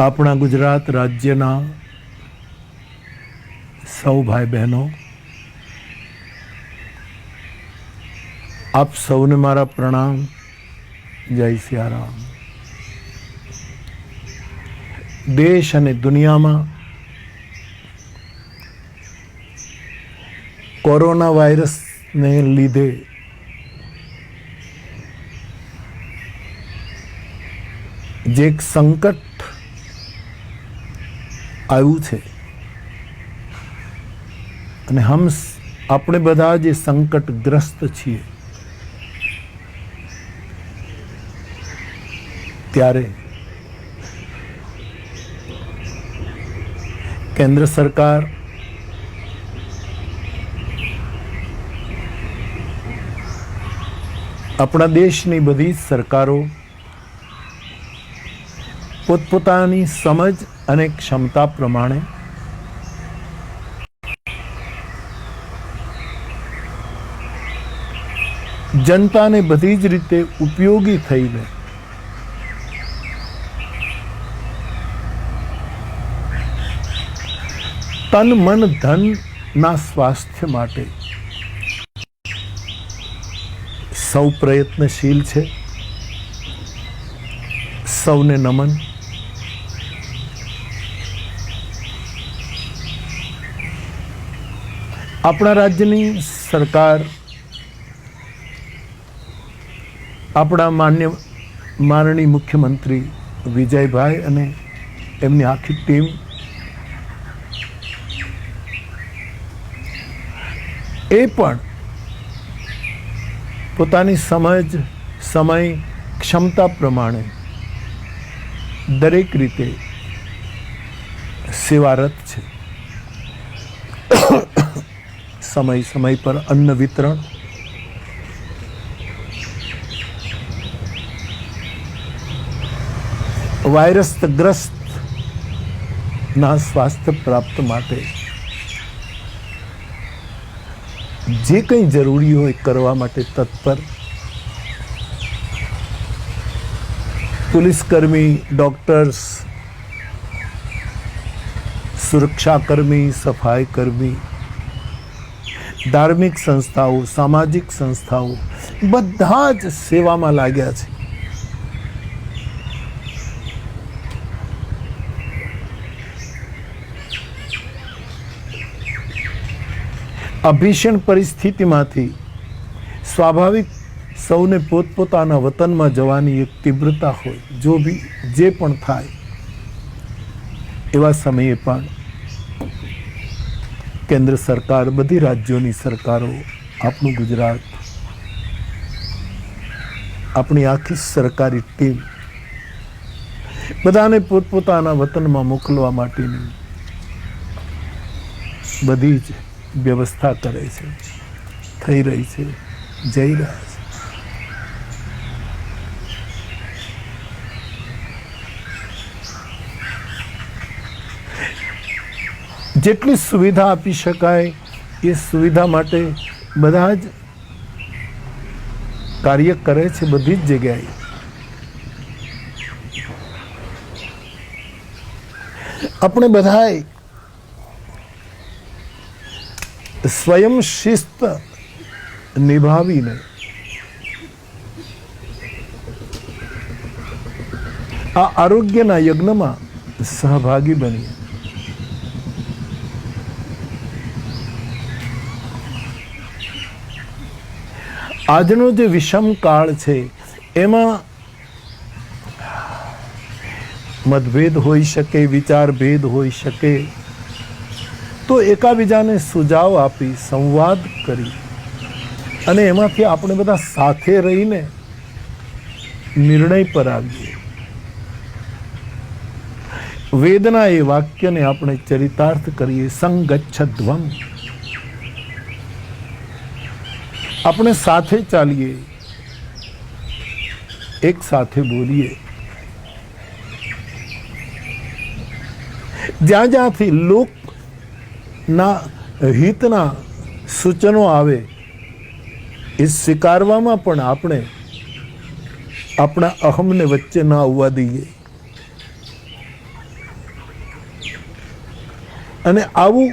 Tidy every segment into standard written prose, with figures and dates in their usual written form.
આપણા ગુજરાત રાજ્યના સૌ ભાઈ બહેનો, આપ સૌને મારા પ્રણામ. જય સિયારામ. દેશ અને દુનિયામાં કોરોના વાયરસને લીધે જે એક સંકટ આવ્યું છે અને આપણે બધા જે સંકટગ્રસ્ત છીએ, ત્યારે કેન્દ્ર સરકાર આપણા દેશની બધી સરકારો પોતપોતાની સમજ અને ક્ષમતા પ્રમાણે જનતાને બધી જ રીતે ઉપયોગી થઈને તન મન ધનના સ્વાસ્થ્ય માટે સૌ પ્રયત્નશીલ છે. સૌને નમન. આપણા રાજ્યની સરકાર, આપણા માનનીય મુખ્યમંત્રી વિજયભાઈ અને એમની આખી ટીમ એ પણ પોતાની સમજ, સમય, ક્ષમતા પ્રમાણે દરેક રીતે સેવારત છે. સમય સમય પર અન્ન વિતરણ, વાયરસગ્રસ્તના સ્વાસ્થ્ય પ્રાપ્ત માટે જે કંઈ જરૂરી હોય કરવા માટે તત્પર. પોલીસકર્મી, ડોક્ટર્સ, સુરક્ષાકર્મી, સફાઈ કર્મી, ધાર્મિક સંસ્થાઓ, સામાજિક સંસ્થાઓ બધા જ સેવામાં લાગ્યા છે. આ ભીષણ પરિસ્થિતિમાંથી સ્વાભાવિક સૌને પોતપોતાના વતનમાં જવાની એક તીવ્રતા હોય, જે પણ થાય એવા સમયે પણ કેન્દ્ર સરકાર, બધી રાજ્યોની સરકારો, આપણું ગુજરાત, આપણી આખી સરકારી ટીમ બધાને પોતપોતાના વતનમાં મોકલવા માટેની બધી જ વ્યવસ્થા કરે છે, થઈ રહી છે, જઈ રહ્યા છે. જેટલી સુવિધા આપી શકાય એ સુવિધા માટે બધા જ કાર્ય કરે છે, બધી જ જગ્યાએ. આપણે બધાએ સ્વયં શિસ્ત નિભાવીને આ આરોગ્યના યજ્ઞમાં સહભાગી બનીએ. આજનો જે વિષમ કાળ છે એમાં મતભેદ હોઈ શકે, વિચાર ભેદ હોઈ શકે, તો એકાબીજાને સુઝાવ આપી, સંવાદ કરી અને એમાંથી આપણે બધા સાથે રહીને નિર્ણય પર આવીએ. વેદના એ વાક્યને આપણે ચરિતાર્થ કરીએ. સંગચ્છધ્વમ. આપણે સાથે ચાલીએ, એક સાથે બોલીએ. જ્યાં જ્યાંથી લોકના હિતના સૂચનો આવે એ સ્વીકારવામાં પણ આપણે આપણા અહમને વચ્ચે ના આવવા દઈએ. અને આવું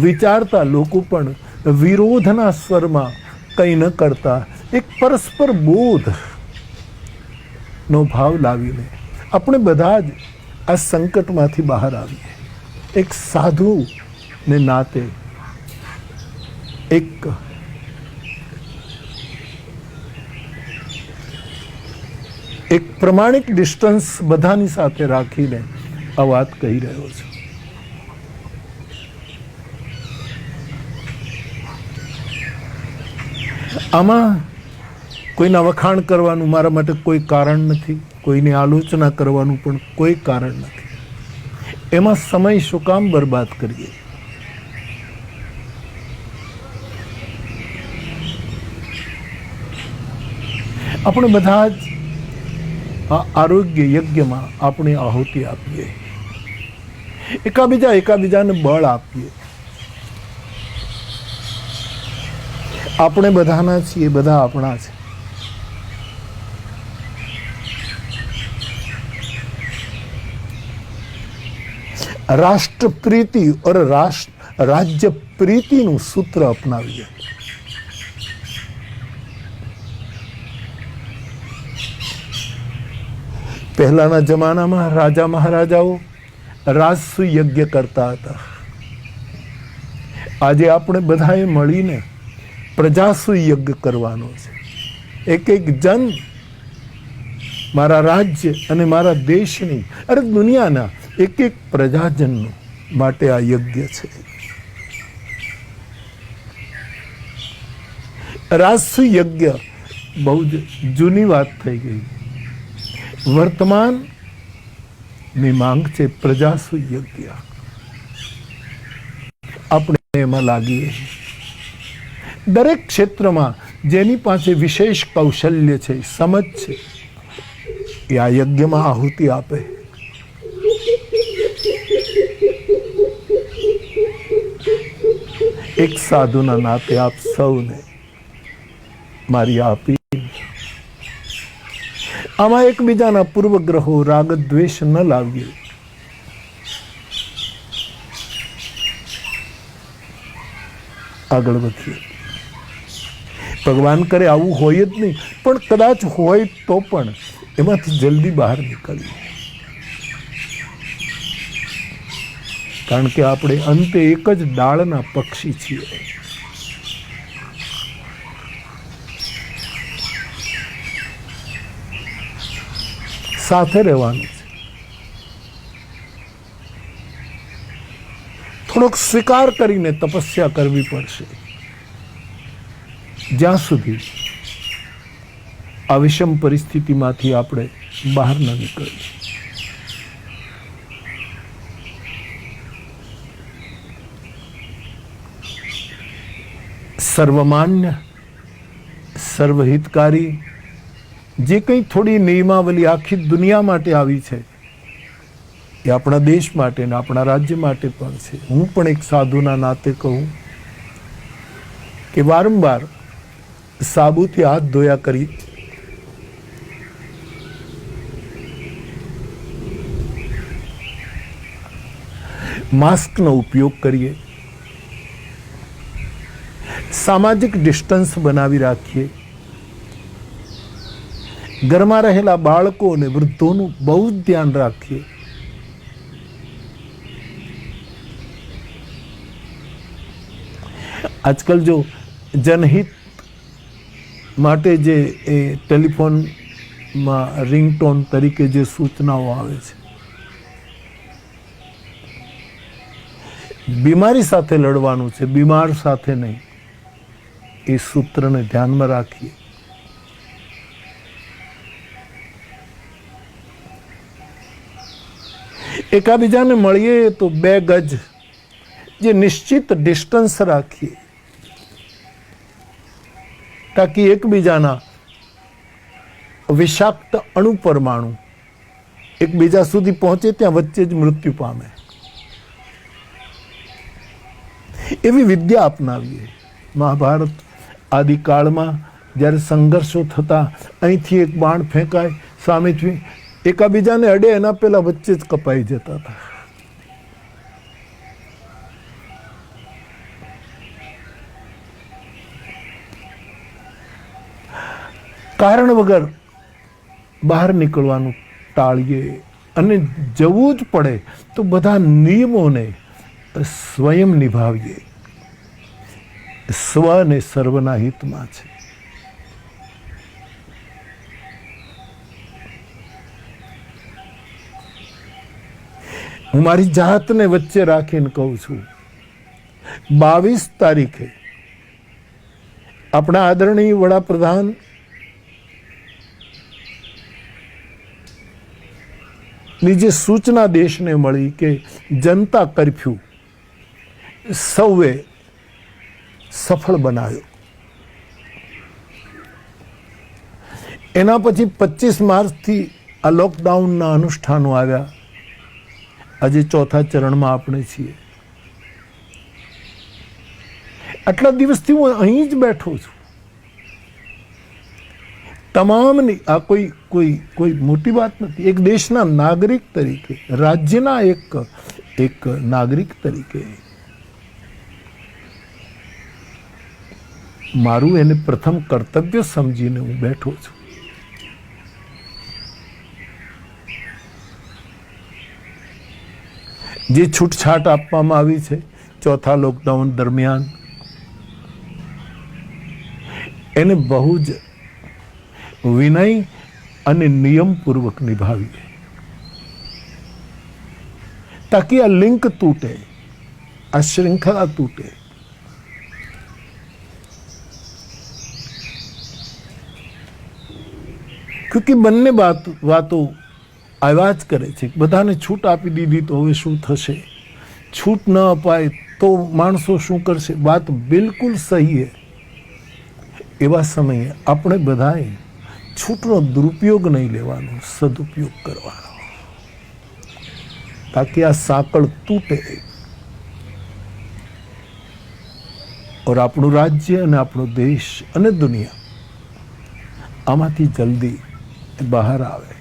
વિચારતા લોકો પણ વિરોધના સ્વરમાં કંઈ ન કરતા એક પરસ્પર બોધ નો ભાવ લાવીને આપણે બધા જ આ સંકટમાંથી બહાર આવીએ. એક સાધુ ને નાતે એક પ્રમાણિક ડિસ્ટન્સ બધાની સાથે રાખીને આ વાત કહી રહ્યો છું. આમાં કોઈના વખાણ કરવાનું મારા માટે કોઈ કારણ નથી, કોઈની આલોચના કરવાનું પણ કોઈ કારણ નથી. એમાં સમય શું કામ બરબાદ કરીએ? આપણે બધા જ આ આરોગ્ય યજ્ઞમાં આપણી આહુતિ આપીએ, એકાબીજાને બળ આપીએ. આપણે બધાના છીએ, બધા આપણા છે. રાષ્ટ્ર પ્રીતિ और રાજ્ય પ્રીતિનું સૂત્ર અપનાવીએ. પહેલાના જમાનામાં રાજા મહારાજાઓ રાજસુ યજ્ઞ કરતા હતા. આજે આપણે બધાએ મળીને પ્રજાસુ યજ્ઞ કરવાનો છે. એક એક જન મારા રાજ્ય અને મારા દેશની, અરે દુનિયાના એક એક પ્રજાજન માટે આ યજ્ઞ છે. રાજસુ યજ્ઞ બહુ જ જૂની વાત થઈ ગઈ. વર્તમાનની માંગ છે પ્રજાસુ યજ્ઞ. આપણે એમાં લાગીએ. દરેક ક્ષેત્રમાં જેની પાસે વિશેષ કૌશલ્ય છે, સમજ છે, એ આ યજ્ઞમાં આહુતિ આપે. એક સાધુના નાતે આપ સૌને મારી આપી. આમાં એકબીજાના પૂર્વગ્રહો, રાગ દ્વેષ ન લાવીએ. આગળ વધીએ. ભગવાન કરે આવું હોય જ નહીં, પણ કદાચ હોય તો પણ એમાંથી જલ્દી બહાર નીકળીએ. કારણ કે આપણે અંતે એક જ ડાળના પક્ષી છીએ. સાથે રહેવાનું છે. થોડોક સ્વીકાર કરીને તપસ્યા કરવી પડશે, જ્યાં સુધી આ વિષમ પરિસ્થિતિમાંથી આપણે બહાર ન નીકળીએ. સર્વમાન્ય, સર્વહિતકારી જે કંઈ થોડી નિયમાવલી આખી દુનિયા માટે આવી છે, એ આપણા દેશ માટે ને આપણા રાજ્ય માટે પણ છે. હું પણ એક સાધુના નાતે કહું કે વારંવાર સાબુથી હાથ ધોયા કરી માસ્કનો ઉપયોગ કરીએ, સામાજિક ડિસ્ટન્સ બનાવી રાખીએ. ઘરમાં રહેલા બાળકો અને વૃદ્ધોનું બહુ જ ધ્યાન રાખીએ. આજકાલ જો જનહિત માટે જે એ ટેલિફોનમાં રિંગટોન તરીકે જે સૂચનાઓ આવે છે, બીમારી સાથે લડવાનું છે, બીમાર સાથે નહીં. એ સૂત્રને ધ્યાનમાં રાખીએ. એકાબીજાને મળીએ તો 2 ગજ જે નિશ્ચિત ડિસ્ટન્સ રાખીએ, તાકી એકબીજાના વિષાક્ત અણુ પરમાણુ એકબીજા સુધી પહોંચે ત્યાં વચ્ચે જ મૃત્યુ પામે. એવી વિદ્યા અપનાવીએ. મહાભારત આદિકાળમાં જ્યારે સંઘર્ષો થતા, અહીંથી એક બાણ ફેંકાય, સામેથી એકાબીજાને અડે એના પહેલા વચ્ચે જ કપાઈ જતા હતા. કારણ વગર બહાર નીકળવાનું ટાળીએ અને જવું જ પડે તો બધા નિયમોને સ્વયં નિભાવીએ. સ્વ અને સર્વના હિતમાં છે. હું મારી જાતને વચ્ચે રાખીને કહું છું, 22 તારીખે આપણા આદરણીય વડાપ્રધાન ની જે સૂચના દેશને મળી કે જનતા કર્ફ્યુ સૌએ સફળ બનાવ્યો. એના પછી 25 માર્ચથી આ લોકડાઉનના અનુષ્ઠાનો આવ્યા. આજે ચોથા ચરણમાં આપણે છીએ. આટલા દિવસથી હું અહીં જ બેઠો છું. તમામની આ કોઈ મોટી વાત નથી. એક દેશના નાગરિક તરીકે, રાજ્યના એક નાગરિક તરીકે મારું એને પ્રથમ કર્તવ્ય સમજીને હું બેઠો છું. જે છૂટછાટ આપવામાં આવી છે ચોથા લોકડાઉન દરમિયાન, એને બહુ જ વિનય અને નિયમપૂર્વક નિભાવીએ, તાકી આ લિંક તૂટે, આ શ્રૃંખલા તૂટે. ક્યોંકि બંને વાતો આવ્યા જ કરે છે. બધાને છૂટ આપી દીધી તો હવે શું થશે? છૂટ ન અપાય તો માણસો શું કરશે? વાત બિલકુલ સહી છે. એવા સમયે આપણે બધાએ છૂટનો દુરુપયોગ નહીં લેવાનો, સદુપયોગ કરવાનો, તાકી આ સાંકળ તૂટે और આપણું રાજ્ય અને આપણો દેશ અને દુનિયા આમાંથી જલ્દી બહાર આવે.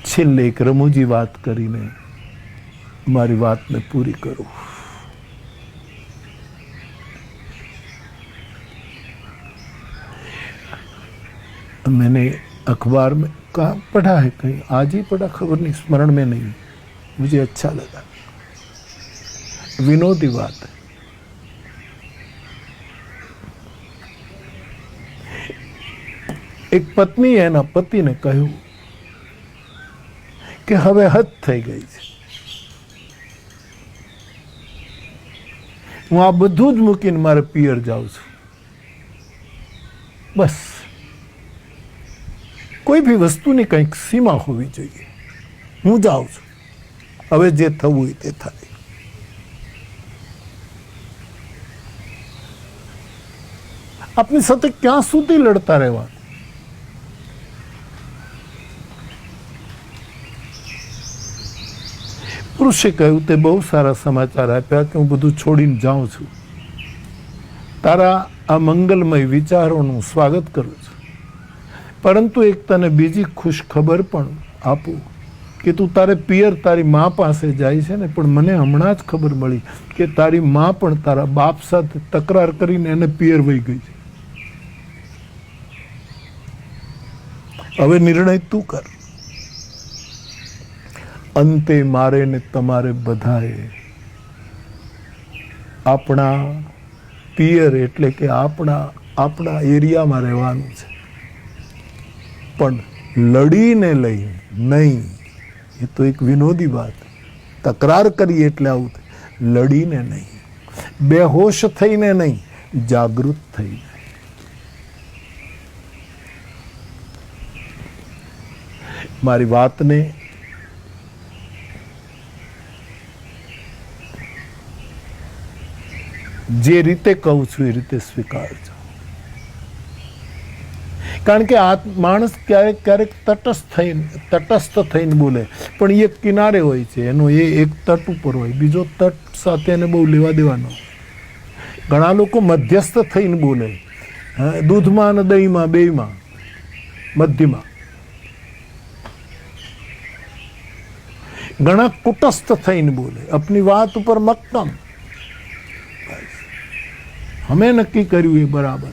છેલ્લે એક રમૂજી વાત કરીને મારી बात में पूरी करूं. मैंने अखबार में कहा पढ़ा है, कहीं आज ही पढ़ा, खबर नहीं, स्मरण में नहीं, मुझे अच्छा लगा, विनोदी बात है. एक पत्नी एना पति ने कह્યું કે હવે હદ થઈ ગઈ છે, હું આ બધું જ મૂકીને મારે પિયર જાઉં છું. બસ કોઈ બી વસ્તુની કંઈક સીમા હોવી જોઈએ. હું જાઉં છું, હવે જે થવું હોય તે થાય. આપની સાથે ક્યાં સુધી લડતા રહેવાનું? પુરુષે કહ્યું તે બહુ સારા સમાચાર આપ્યા કે હું બધું છોડીને જાઉં છું. તારા આ મંગલમય વિચારોનું સ્વાગત કરું છું, પરંતુ એક તને બીજી ખુશ ખબર પણ આપું કે તું તારે પિયર તારી મા પાસે જાય છે ને, પણ મને હમણાં જ ખબર મળી કે તારી મા પણ તારા બાપ સાથે તકરાર કરીને એને પિયર વહી ગઈ છે. હવે નિર્ણય તું કર. અંતે મારે ને તમારે બધાએ આપણા પિયર એટલે કે આપણા એરિયામાં રહેવાનું છે, પણ લડીને લઈ નહીં. એ તો એક વિનોદી વાત. તકરાર કરીએ એટલે આવું થાય. લડીને નહીં, બેહોશ થઈને નહીં, જાગૃત થઈને. મારી વાતને જે રીતે કહું છું એ રીતે સ્વીકારજો. કારણ કે આ માણસ ક્યારેક ક્યારેક તટસ્થ થઈને બોલે, પણ એ કિનારે હોય છે, એનો એ એક તટ ઉપર હોય, બીજો તટ સાથે એને બહુ લેવા દેવાનો. ઘણા લોકો મધ્યસ્થ થઈને બોલે, દૂધમાં અને દહીંમાં બેયમાં મધ્યમાં. ઘણા કુટસ્થ થઈને બોલે, अपनी વાત ઉપર મક્કમ. અમે નક્કી કર્યું એ બરાબર,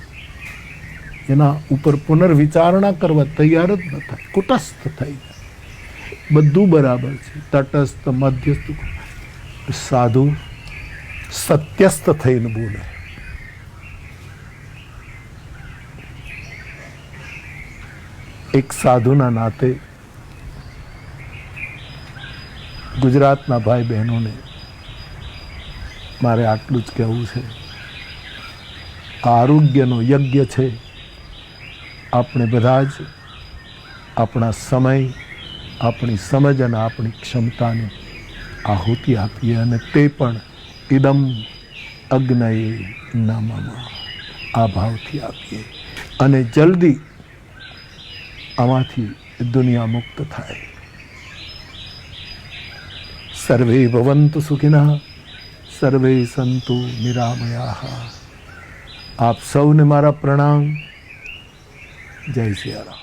એના ઉપર પુનર્વિચારણા કરવા તૈયાર જ ન થાય, કુટસ્થ થઈ જાય, બધું બરાબર છે, તટસ્થ મધ્યસ્થ. સાધુ સત્યસ્થ થઈને બોલે. એક સાધુના નાતે ગુજરાતના ભાઈ બહેનોને મારે આટલું જ કહેવું છે. આરોગ્યનો યજ્ઞ છે. આપણે બધા જ આપણા સમય, આપણી સમજ અને આપણી ક્ષમતાને આહુતિ આપીએ, અને તે પણ ઇદમ અગ્નયે નમઃ આ ભાવથી આપીએ, અને જલ્દી આમાંથી દુનિયા મુક્ત થાય. સર્વે ભવન્તુ સુખિનઃ, સર્વે સંતુ નિરામયાઃ. આપ સૌને મારા પ્રણામ. જય સિયારામ.